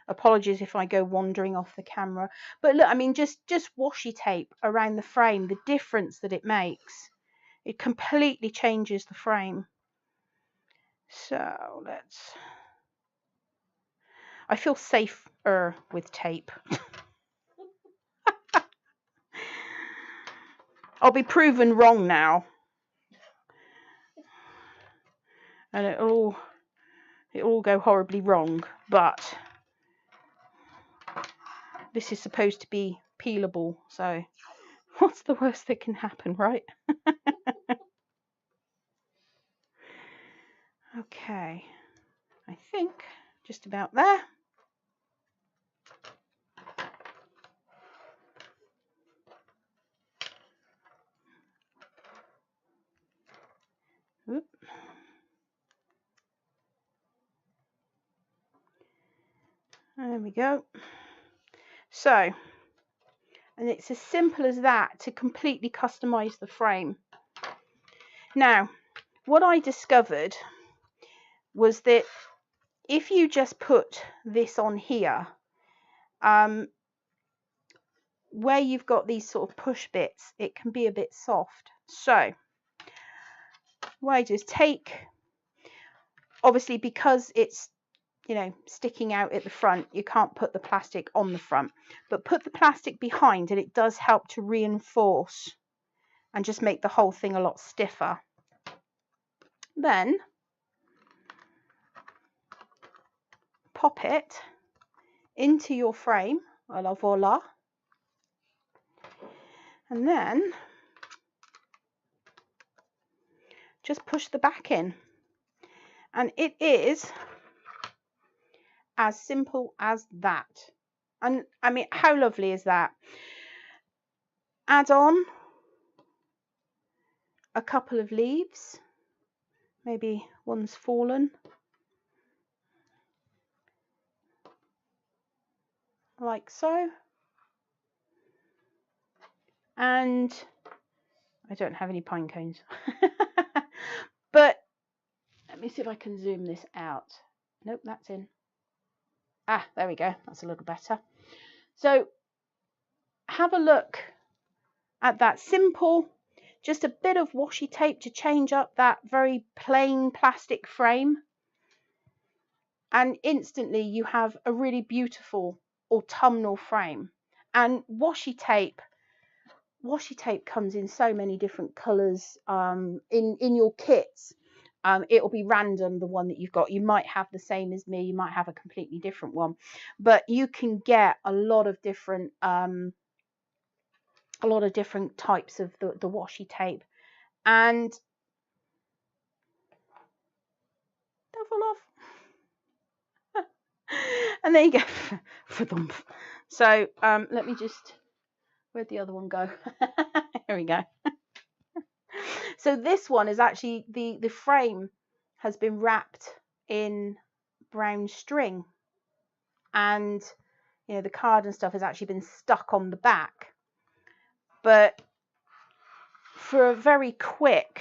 apologies if I go wandering off the camera. But look, I mean, just washi tape around the frame, the difference that it makes. It completely changes the frame. So I feel safer with tape. I'll be proven wrong now. And it'll all go horribly wrong, but this is supposed to be peelable, so what's the worst that can happen, right? Okay, I think just about there. Oop. There we go. So, and it's as simple as that to completely customize the frame. Now, what I discovered was that if you just put this on here, where you've got these sort of push bits, it can be a bit soft. So what I do is take, obviously because it's, you know, sticking out at the front, you can't put the plastic on the front, but put the plastic behind, and it does help to reinforce and just make the whole thing a lot stiffer. Then pop it into your frame, voila, and then just push the back in, and it is as simple as that. And I mean, how lovely is that? Add on a couple of leaves, maybe one's fallen, like so. And I don't have any pine cones. But let me see if I can zoom this out. Nope, that's in. Ah, there we go. That's a little better. So have a look at that simple, just a bit of washi tape to change up that very plain plastic frame. And instantly you have a really beautiful autumnal frame. And washi tape comes in so many different colours in your kits. It'll be random, the one that you've got. You might have the same as me, you might have a completely different one, but you can get a lot of different types of the washi tape. And don't fall off. And there you go. For them. So let me just, where'd the other one go? Here we go. So this one is actually, the frame has been wrapped in brown string, and you know, the card and stuff has actually been stuck on the back. But for a very quick,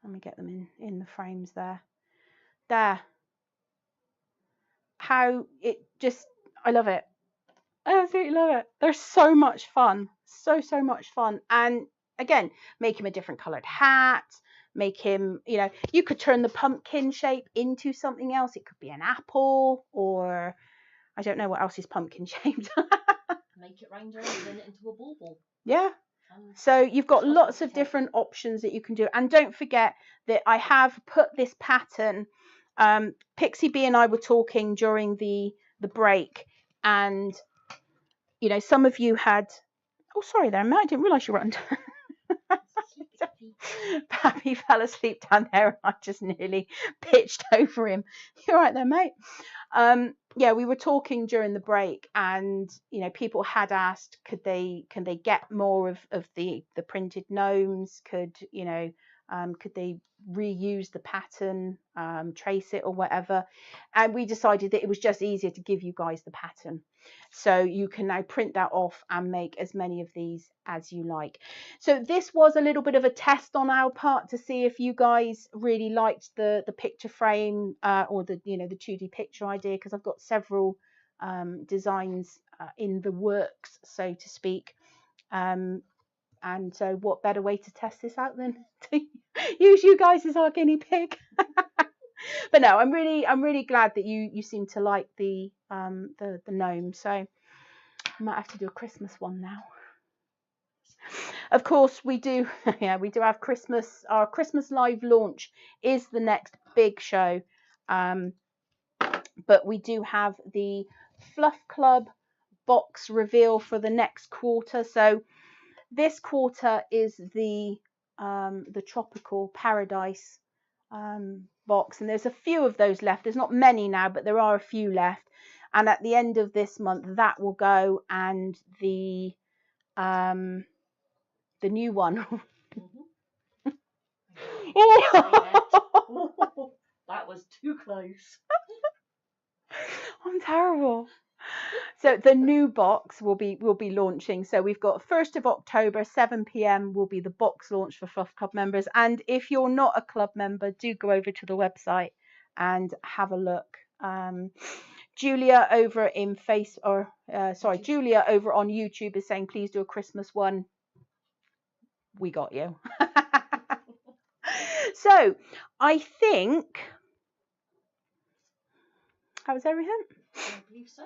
let me get them in the frames there. How it just, I love it. I absolutely love it. They're so much fun. So much fun. And again, make him a different coloured hat. Make him, you know, you could turn the pumpkin shape into something else. It could be an apple, or I don't know what else is pumpkin shaped. Make it rain down and turn it into a bauble. Yeah. So you've got lots of different options that you can do. And don't forget that I have put this pattern. Pixie B and I were talking during the break, and you know, some of you had, oh sorry there, Matt, I didn't realise you were under. Pappy fell asleep down there and I just nearly pitched over him. You're right there, mate. Yeah, we were talking during the break, and you know, people had asked, can they get more of the printed gnomes? Could they reuse the pattern, trace it or whatever? And we decided that it was just easier to give you guys the pattern, so you can now print that off and make as many of these as you like. So this was a little bit of a test on our part to see if you guys really liked the picture frame, or the 2D picture idea, because I've got several designs in the works, so to speak. And so what better way to test this out than to use you guys as our guinea pig. But no, I'm really glad that you seem to like the gnome. So I might have to do a Christmas one now. Of course we do. Yeah, we do have Christmas. Our Christmas live launch is the next big show, but we do have the Fluff Club box reveal for the next quarter. So this quarter is the Tropical Paradise box, and there's a few of those left. There's not many now, but there are a few left. And at the end of this month, that will go, and the new one. That was too close. I'm terrible. So the new box will be launching. So we've got 1st of October, 7 p.m. will be the box launch for Fluff Club members. And if you're not a club member, do go over to the website and have a look. Julia over in Julia over on YouTube is saying, please do a Christmas one. We got you. So I think, how was everything? I believe so.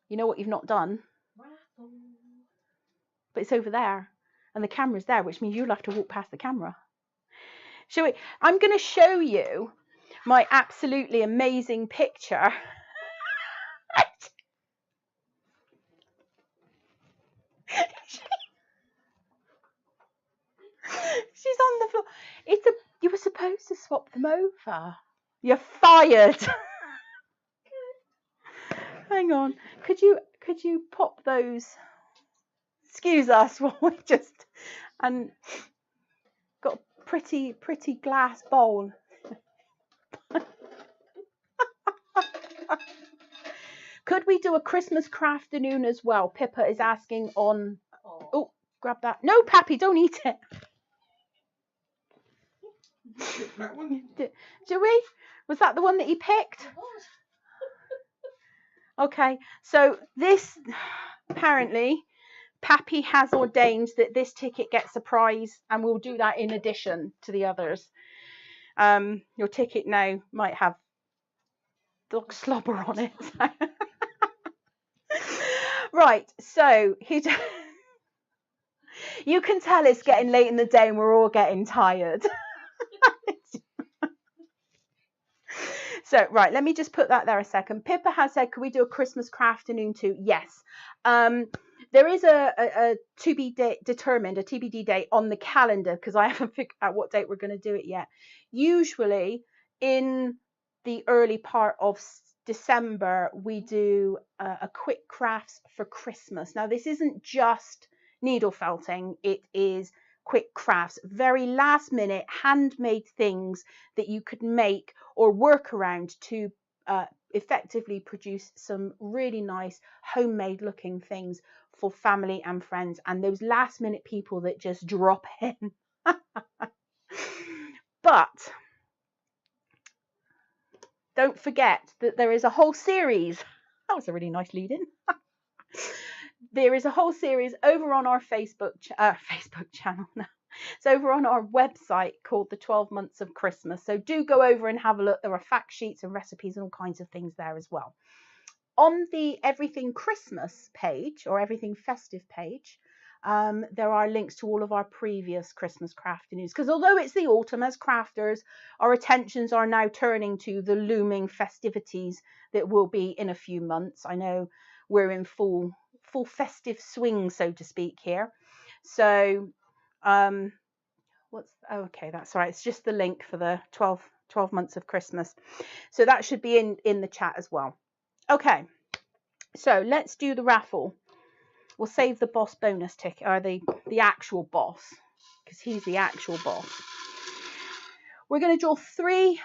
You know what you've not done? Raffle. But it's over there, and the camera's there, which means you'll have to walk past the camera. Shall we? I'm going to show you my absolutely amazing picture. She's on the floor. You were supposed to swap them over. You're fired. Hang on. Could you pop those? Excuse us while we just and got a pretty glass bowl. Could we do a Christmas crafternoon as well? Pippa is asking on. Oh, grab that. No, Pappy, don't eat it. That one? Do we? Was that the one that you picked? Okay, so this apparently Pappy has ordained that this ticket gets a prize, and we'll do that in addition to the others. Your ticket now might have dog slobber on it. Right, so you can tell it's getting late in the day and we're all getting tired. So, right, let me just put that there a second. Pippa has said, can we do a Christmas crafternoon too? Yes. There is a to be determined, a TBD date on the calendar, because I haven't figured out what date we're going to do it yet. Usually in the early part of December, we do a quick crafts for Christmas. Now, this isn't just needle felting, it is quick crafts, very last minute handmade things that you could make or work around to effectively produce some really nice homemade looking things for family and friends, and those last minute people that just drop in. But don't forget that there is a whole series. That was a really nice lead in. There is a whole series over on our Facebook channel now. It's over on our website called the 12 Months of Christmas. So do go over and have a look. There are fact sheets and recipes and all kinds of things there as well. On the Everything Christmas page or Everything Festive page, there are links to all of our previous Christmas crafternoons. Because although it's the autumn, as crafters, our attentions are now turning to the looming festivities that will be in a few months. I know we're in full festive swing, so to speak, here. So okay, that's right, it's just the link for the 12 months of Christmas, so that should be in the chat as well. Okay, so let's do the raffle. We'll save the boss bonus ticket, or the actual boss, because he's the actual boss. We're going to draw three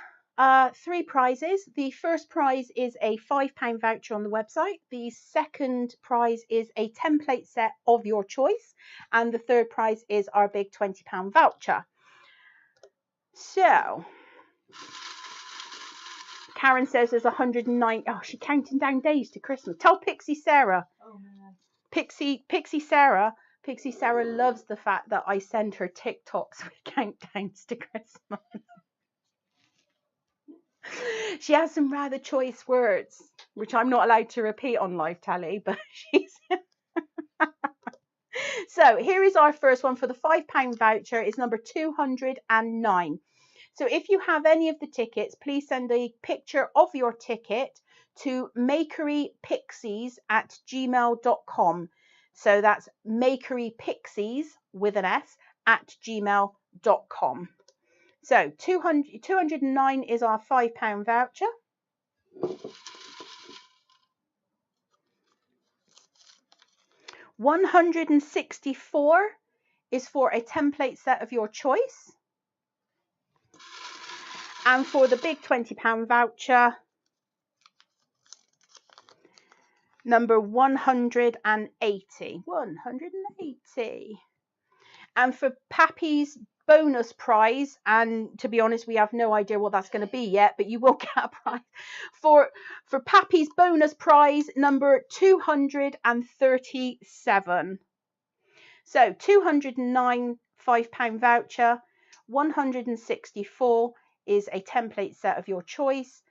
prizes. The first prize is a £5 voucher on the website. The second prize is a template set of your choice. And the third prize is our big £20 voucher. So, Karen says there's 109. Oh, she's counting down days to Christmas. Tell Pixie Sarah. Oh, man. Pixie Sarah loves the fact that I send her TikToks with countdowns to Christmas. She has some rather choice words, which I'm not allowed to repeat on live tally, but she's... So here is our first one for the £5 voucher. It's number 209. So if you have any of the tickets, please send a picture of your ticket to makerypixies@gmail.com. So that's makerypixies with an S @gmail.com. So 209 is our £5 voucher. £164 is for a template set of your choice. And for the big £20 voucher, number 180. 180. And for Pappy's bonus prize, and to be honest, we have no idea what that's going to be yet, but you will get a prize for Pappy's bonus prize, number 237. So 209 £5 voucher, 164 is a template set of your choice,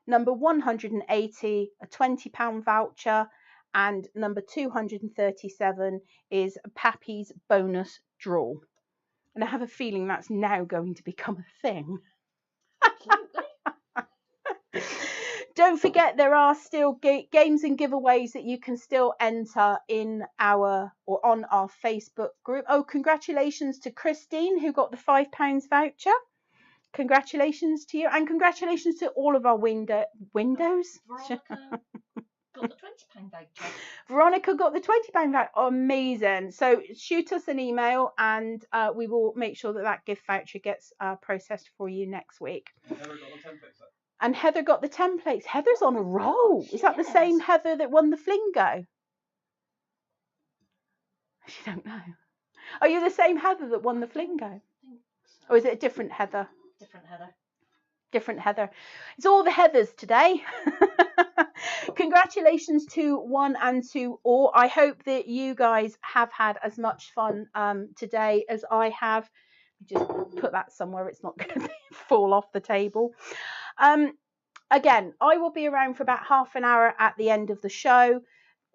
number 180 a £20 voucher, and number 237 is Pappy's bonus draw. And I have a feeling that's now going to become a thing. Don't forget, there are still games and giveaways that you can still enter in our or on our Facebook group. Oh, congratulations to Christine, who got the £5 voucher. congratulations to you, and congratulations to all of our windows. Veronica got the £20 voucher. Veronica got the £20 voucher. Amazing. So shoot us an email, and we will make sure that that gift voucher gets processed for you next week. And Heather got the templates. Heather's on a roll. Is that the same Heather that won the Flingo? She don't know. Are you the same Heather that won the Flingo? So. Or is it a different Heather? Different Heather. Different Heather. It's all the Heathers today. Congratulations to one and to all. I hope that you guys have had as much fun today as I have. Just put that somewhere it's not going to fall off the table. Again, I will be around for about half an hour at the end of the show.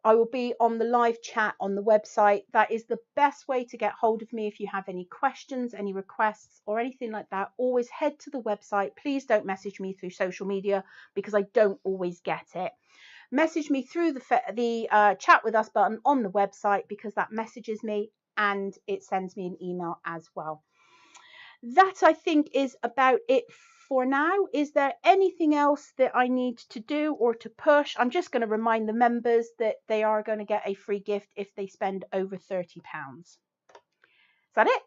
I will be on the live chat on the website. That is the best way to get hold of me if you have any questions, any requests, or anything like that. Always head to the website. Please don't message me through social media because I don't always get it. Message me through the chat with us button on the website because that messages me and it sends me an email as well. That, I think, is about it for now. Is there anything else that I need to do or to push? I'm just going to remind the members that they are going to get a free gift if they spend over £30. Is that it?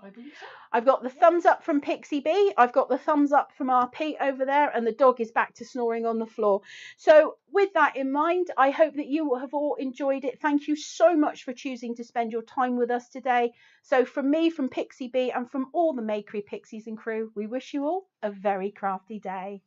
I believe so. I've got the thumbs up from Pixie B. I've got the thumbs up from RP over there, and the dog is back to snoring on the floor. So with that in mind, I hope that you have all enjoyed it. Thank you so much for choosing to spend your time with us today. So from me, from Pixie B, and from all the Makery Pixies and crew, we wish you all a very crafty day.